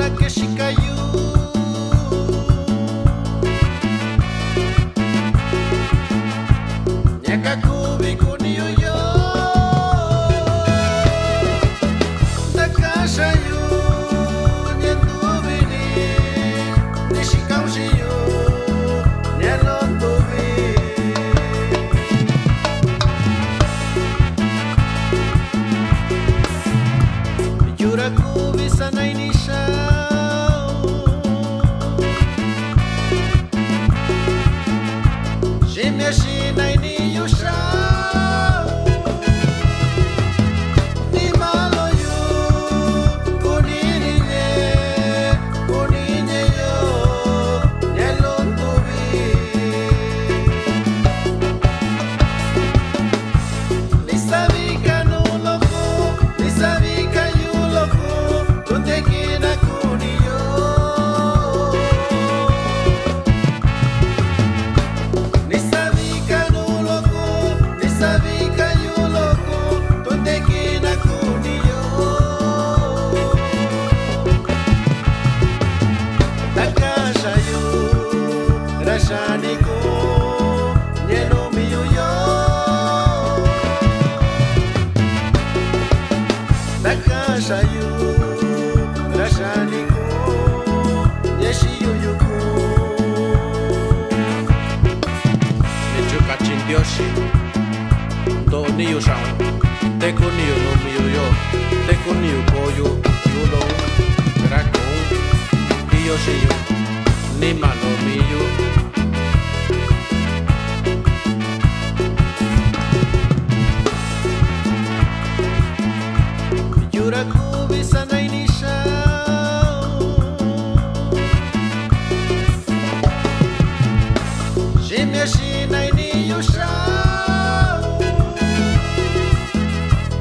Nakeshikayu Nyakakubi kuniyo Nakashayu Nyentubini Nishikaushiyu Nyelotubi Yurakubi sanainisha Shimyashina ini yusha Ni malo yu Kuninye Kuninye yo Nyelotubi Nisabika nuloko Nisabika yuloko Tuntekina kuniyo Nisabika nuloko Nisabika yuloko Tuntekina kuniyo Takasha yu Rashaniko Nyeno miyo yo Takasha yu Rashaniko Nyeshiyo yuku Nechuka chindioshi Do niyo shao Teku niyo no miyo yo Teku niyo koyo Yulo Rako Iyo shiyo Nima no miyo Yurakubi sanainisha Shimyashina ini yusha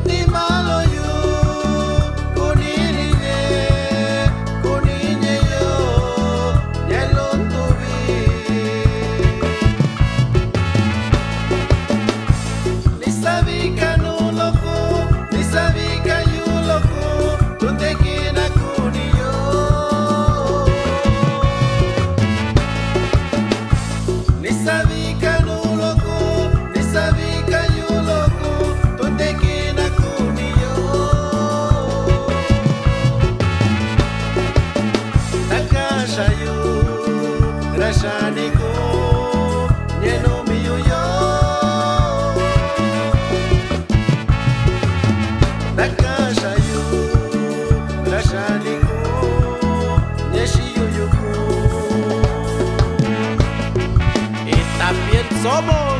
Ni malo yu Kuninye Kuninye yo Nyelotubi Nisabika nuloko Nisabika yuloko Tuntekina kuniyo Nisabika nuloko Nisabika yuloko Tuntekina kuniyo Takasha yu Rashaniko Nyeno miyo yo Nakasha yu Rashaniko Nyeshiyo yuku Y también somos